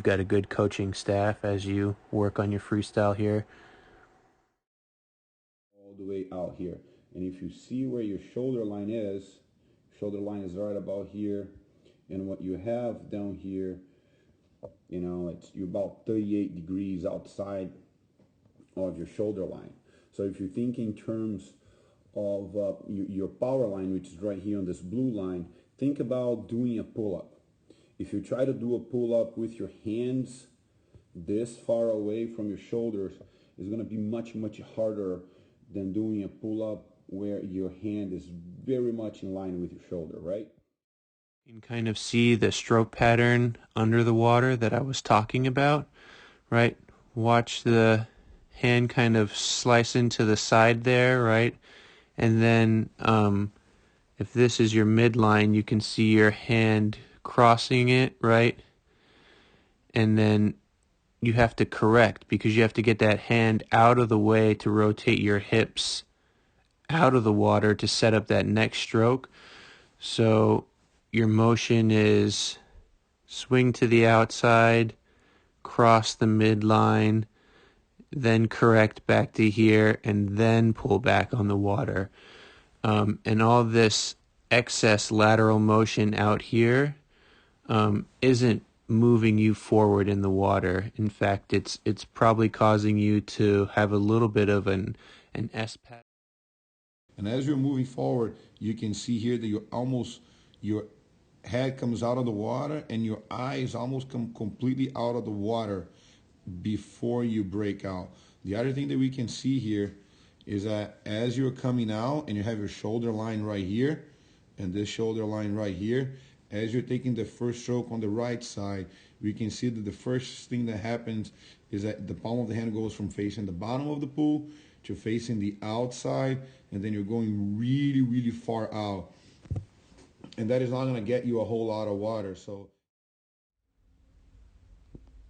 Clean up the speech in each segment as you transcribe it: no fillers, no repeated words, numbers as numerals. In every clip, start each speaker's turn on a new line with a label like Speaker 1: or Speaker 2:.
Speaker 1: you've got a good coaching staff as you work on your freestyle here.
Speaker 2: All the way out here. And if you see where your shoulder line is right about here. And what you have down here, you're about 38 degrees outside of your shoulder line. So if you think in terms of your power line, which is right here on this blue line, think about doing a pull-up. If you try to do a pull-up with your hands this far away from your shoulders, it's going to be much, much harder than doing a pull-up where your hand is very much in line with your shoulder, right?
Speaker 1: You can kind of see the stroke pattern under the water that I was talking about, right? Watch the hand kind of slice into the side there, right? And then if this is your midline, you can see your hand crossing it, right? And then you have to correct because you have to get that hand out of the way to rotate your hips out of the water to set up that next stroke. So your motion is swing to the outside, cross the midline, then correct back to here, and then pull back on the water. And all this excess lateral motion out here isn't moving you forward in the water. In fact, it's probably causing you to have a little bit of an S pattern.
Speaker 3: And as you're moving forward, you can see here that your head comes out of the water and your eyes almost come completely out of the water before you break out. The other thing that we can see here is that as you're coming out and you have your shoulder line right here and this shoulder line right here, as you're taking the first stroke on the right side, we can see that the first thing that happens is that the palm of the hand goes from facing the bottom of the pool to facing the outside, and then you're going really, really far out. And that is not going to get you a whole lot of water. So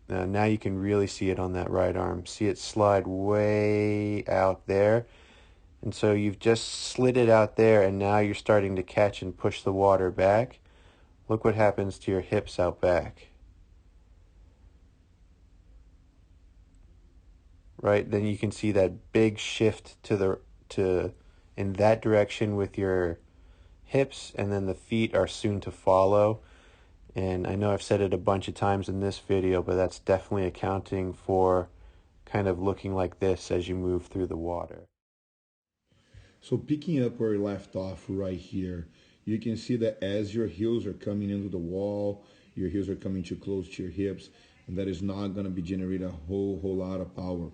Speaker 1: now you can really see it on that right arm. See it slide way out there. And so you've just slid it out there, and now you're starting to catch and push the water back. Look what happens to your hips out back. Right? Then you can see that big shift in that direction with your hips, and then the feet are soon to follow. And I know I've said it a bunch of times in this video, but that's definitely accounting for kind of looking like this as you move through the water.
Speaker 3: So picking up where we left off right here, you can see that as your heels are coming into the wall, your heels are coming too close to your hips, and that is not going to be generating a whole lot of power,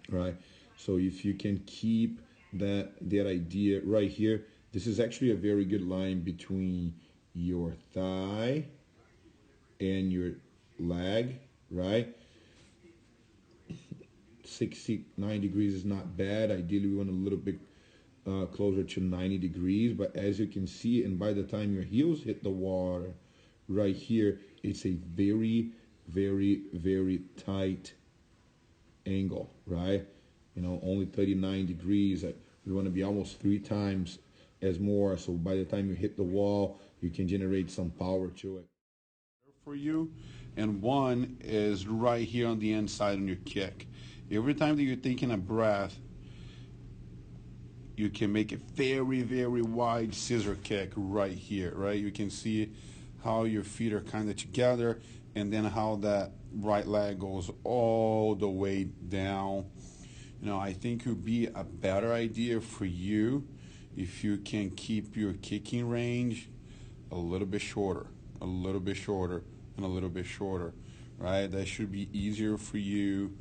Speaker 3: right? So if you can keep that idea right here, this is actually a very good line between your thigh and your leg, right? 69 degrees is not bad. Ideally, we want a little bit closer to 90 degrees, but as you can see, and by the time your heels hit the water right here, it's a very, very, very tight angle, right? Only 39 degrees. We want to be almost 3 times as more, so by the time you hit the wall, you can generate some power to it. For you, and one is right here on the inside on your kick. Every time that you're taking a breath, you can make a very, very wide scissor kick right here, right? You can see how your feet are kind of together, and then how that right leg goes all the way down. I think it would be a better idea for you if you can keep your kicking range a little bit shorter, a little bit shorter, and a little bit shorter, right? That should be easier for you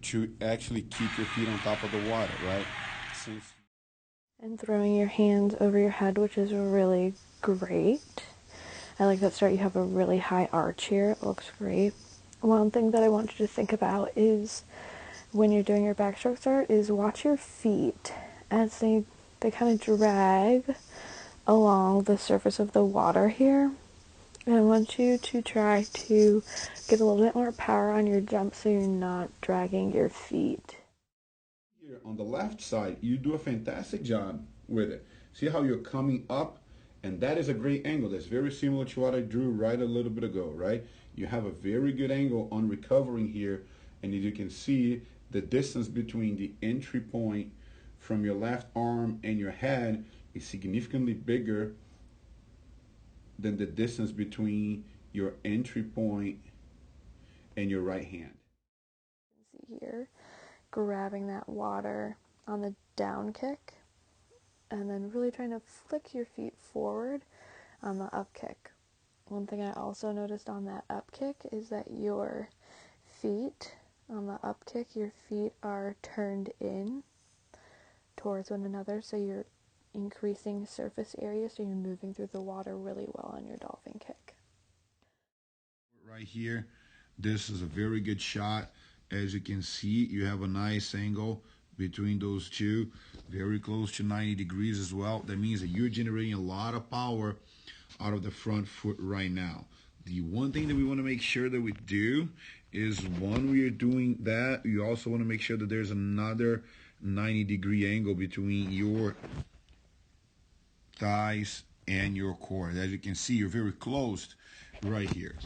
Speaker 3: to actually keep your feet on top of the water, right?
Speaker 4: And throwing your hands over your head, which is really great. I like that start. You have a really high arch here. It looks great. One thing that I want you to think about is when you're doing your backstroke start is watch your feet as they kind of drag along the surface of the water here. And I want you to try to get a little bit more power on your jump so you're not dragging your feet.
Speaker 3: Here on the left side, you do a fantastic job with it. See how you're coming up, and that is a great angle. That's very similar to what I drew right a little bit ago, right?
Speaker 2: You have a very good angle on recovering here, and as you can see, the distance between the entry point from your left arm and your head is significantly bigger than the distance between your entry point and your right hand.
Speaker 4: See here, grabbing that water on the down kick, and then really trying to flick your feet forward on the up kick. One thing I also noticed on that up kick is that your feet, on the up kick, your feet are turned in towards one another, so you're increasing surface area, so you're moving through the water really well on your dolphin kick.
Speaker 3: Right here, this is a very good shot. As you can see, you have a nice angle between those two, very close to 90 degrees as well. That means that you're generating a lot of power out of the front foot right now. The one thing that we want to make sure that we do is when we are doing that, you also want to make sure that there's another 90-degree angle between your thighs and your core. As you can see, you're very close right here.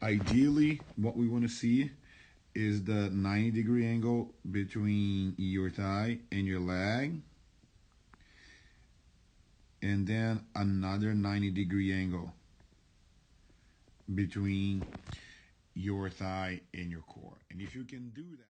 Speaker 3: Ideally what we want to see is the 90-degree angle between your thigh and your leg, and then another 90-degree angle between your thigh and your core. And if you can do that,